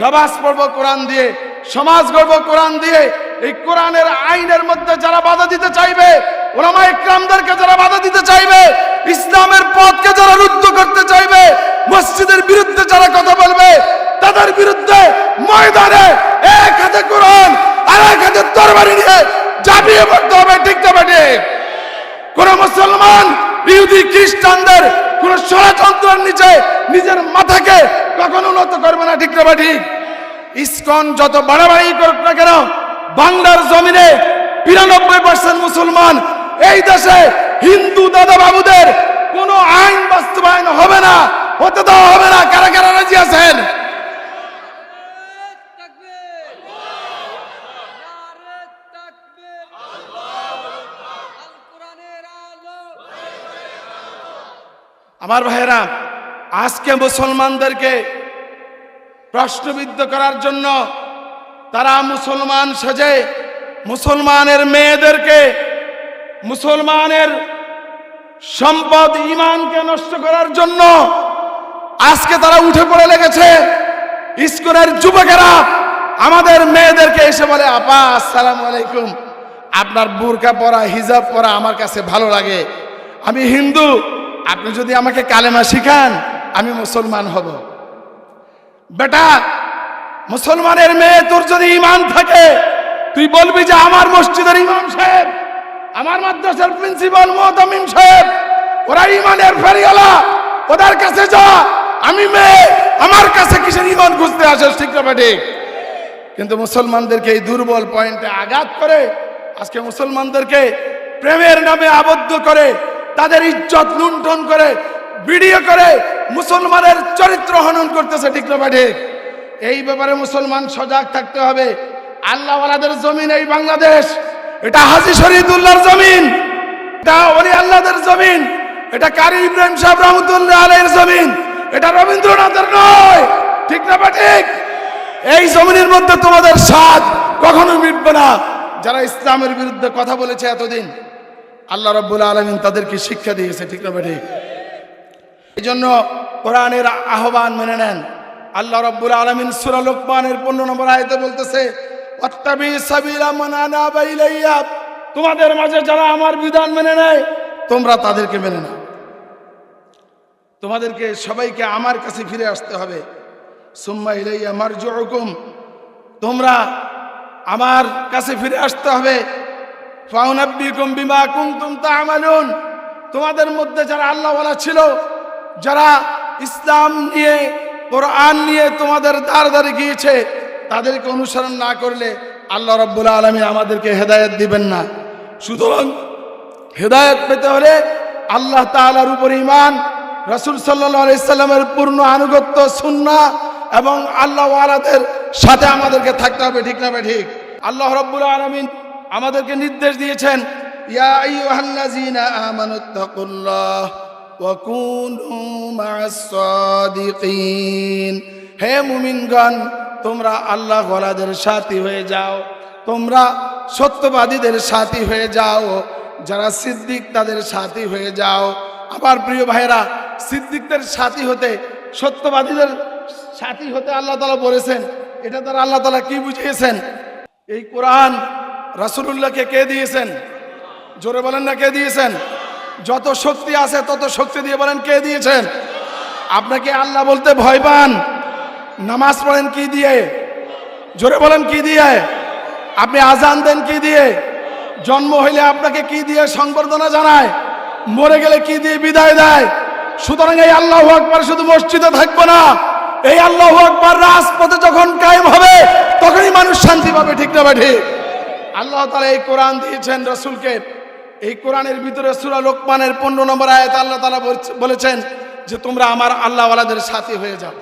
নামাজ পড়বো কোরআন দিয়ে, সমাজ গড়বো কোরআন দিয়ে। এই কোরআনের আইনের মধ্যে যারা বাধা দিতে চাইবে, উলামা ইকরামদেরকে যারা বাধা দিতে চাইবে, ইসলামের পথকে যারা রুদ্ধ করতে চাইবে, মসজিদের বিরুদ্ধে যারা কথা বলবে, তাদের বিরুদ্ধে ময়দানে এক হাতে কোরআন আর এক হাতে তরবারি নিয়ে ঝাঁপিয়ে পড়তে হবে। ঠিক না বেঠিক? কোন মুসলমান ইহুদি খ্রিস্টানদের কোন ষড়যন্ত্রের নিচে নিজের মাথাকে কখনো নত করবে না। ঠিক না বেঠিক? ইসকন যত বাড়াবাড়ি করুক না কেন, বাংলার জমিনে ৯২% মুসলমান, এই দেশে হিন্দু দাদা বাবুদের কোন আইন বাস্তবায়ন হবে না, হতে দেওয়া হবে না। কারা কারা রাজি আছেন? আমার ভাইয়েরা, আজকে মুসলমানদেরকে প্রশ্নবিদ্ধ করার জন্য তারা মুসলমান সেজে মুসলমানের মেয়েদেরকে, মুসলমানের সম্পদ ঈমানকে নষ্ট করার জন্য আজকে তারা উঠে পড়ে লেগেছে। ইসকনের যুবকেরা আমাদের মেয়েদেরকে এসে বলে, আপা আসসালামু আলাইকুম, আপনার বুরকা পরা, হিজাব পরা আমার কাছে ভালো লাগে, আমি হিন্দু, আপনি যদি আমাকে কালেমা শিখান আমি মুসলমান হব। বেটা, মুসলমানের মেয়ে, তোর যদি ঈমান থাকে তুই বলবি যে আমার মসজিদের ইমাম সাহেব, আমার মাদ্রাসার প্রিন্সিপাল মুতামিম সাহেব, ওরা ঈমানের ফেরিওয়ালা, ওদের কাছে যা। আমি মেয়ে, আমার কাছে কিসের ঈমান খুঁজতে আসে? ঠিক না বেঠিক? কিন্তু মুসলমানদেরকে এই দুর্বল পয়েন্টে আঘাত করে আজকে মুসলমানদেরকে প্রেমের নামে আবদ্ধ করে, তাদের ইজ্জত লুণ্ঠন করে, ভিডিও করে মুসলমানের চরিত্র হনন করতেছে। ঠিক না বেঠিক? এই ব্যাপারে মুসলমান সজাগ থাকতে হবে। আল্লাহওয়ালাদের জমিন এই বাংলাদেশ, এটা হাজী শরীয়তুল্লাহর জমিন, এটা ওলি আল্লাহদের জমিন, এটা কারি ইব্রাহিম সাহেব রহমতুল্লাহ আলাইহির জমিন, এটা রবীন্দ্রনাথের নয়। ঠিক না বেঠিক? এই জমিনের মধ্যে তোমাদের স্বাদ কখনো মিটবে না। যারা ইসলামের বিরুদ্ধে কথা বলেছে এতদিন, আল্লাহ রাব্বুল আলামিন তাদেরকে শিক্ষা দিয়েছে। ঠিক না বেঠিক? এই জন্য কোরআনের আহ্বান মেনে নেন। আল্লাহ রাব্বুল আলামিন সূরা লোকমানের 15 নম্বর আয়াতে বলতেছে, ওয়াত্তাবি সাবিলা মান আনাবা ইলাইয়া, তোমাদের মাঝে যারা আমার বিধান মেনে নেয় তোমরা তাদেরকে মেনে নাও। তোমাদেরকে সবাইকে আমার কাছে ফিরে আসতে হবে। সুম্মা ইলাইয়া মারজিউকুম, তোমরা আমার কাছে ফিরে আসতে হবে। ফাউনাব্বিকুম বিমা কুনতুম তা'মালুন, তোমাদের মধ্যে যারা আল্লাহওয়ালা ছিল, যারা ইসলাম নিয়ে, কোরআন নিয়ে তোমাদের দ্বারে দ্বারে গিয়েছে, তাদেরকে অনুসরণ না করলে আল্লাহ রাব্বুল আলামিন আমাদেরকে হেদায়েত দিবেন না। সুতরাং হেদায়েত পেতে হলে আল্লাহ তাআলার উপর ঈমান, রাসূল সাল্লাল্লাহু আলাইহি সাল্লামের পূর্ণ আনুগত্য, সুন্নাহ এবং আল্লাহওয়ালাদের সাথে আমাদেরকে থাকতে হবে। ঠিক না বেঠিক? আল্লাহ রাব্বুল আলামিন আমাদেরকে নির্দেশ দিয়েছেন, ইয়া আইয়ুহাল্লাযীনা আমানুত্তাকুল্লাহ ওয়া কুনু মা'আস সাদিকিন, হে মুমিনগণ, তোমরা আল্লাহওয়ালাদের সাথী হয়ে যাও, তোমরা সত্যবাদীদের সাথী হয়ে যাও, যারা সিদ্দিক তাদের সাথী হয়ে যাও। আমার প্রিয় ভাইরা, সিদ্দিকদের সাথী হতে, সত্যবাদীদের সাথী হতে আল্লাহ তাআলা বলেছেন। এটা দ্বারা আল্লাহ তাআলা কি বুঝিয়েছেন? এই কোরআন রাসূলুল্লাহকে কে দিয়েছেন? জোরে বলেন না, কে দিয়েছেন? যত শক্তি আছে তত শক্তি দিয়ে বলেন, কে দিয়েছেন? আপনাকে আল্লাহ বলতে ভয় পান? নামাজ পড়েন কি দিয়ে? জোরে বলেন, কি দিয়ে? আপনি আজান দেন কি দিয়ে? জন্ম হইলে আপনাকে কি দিয়ে সংবর্ধনা জানায়? মরে গেলে কি দিয়ে বিদায় দেয়? সুতরাং এই আল্লাহু আকবার শুধু মসজিদে থাকবে না, এই আল্লাহু আকবার রাজপথে যখন কায়েম হবে তখনই মানুষ শান্তি পাবে। ঠিক না বেঠিক? আল্লাহ তাআলা এই কোরআন দিয়েছেন রাসূলকে। এই কোরআনের ভিতরে সূরা লোকমানের 15 নম্বর আয়াতে আল্লাহ তাআলা বলেছেন যে তোমরা আমার আল্লাহওয়ালাদের সাথী হয়ে যাও।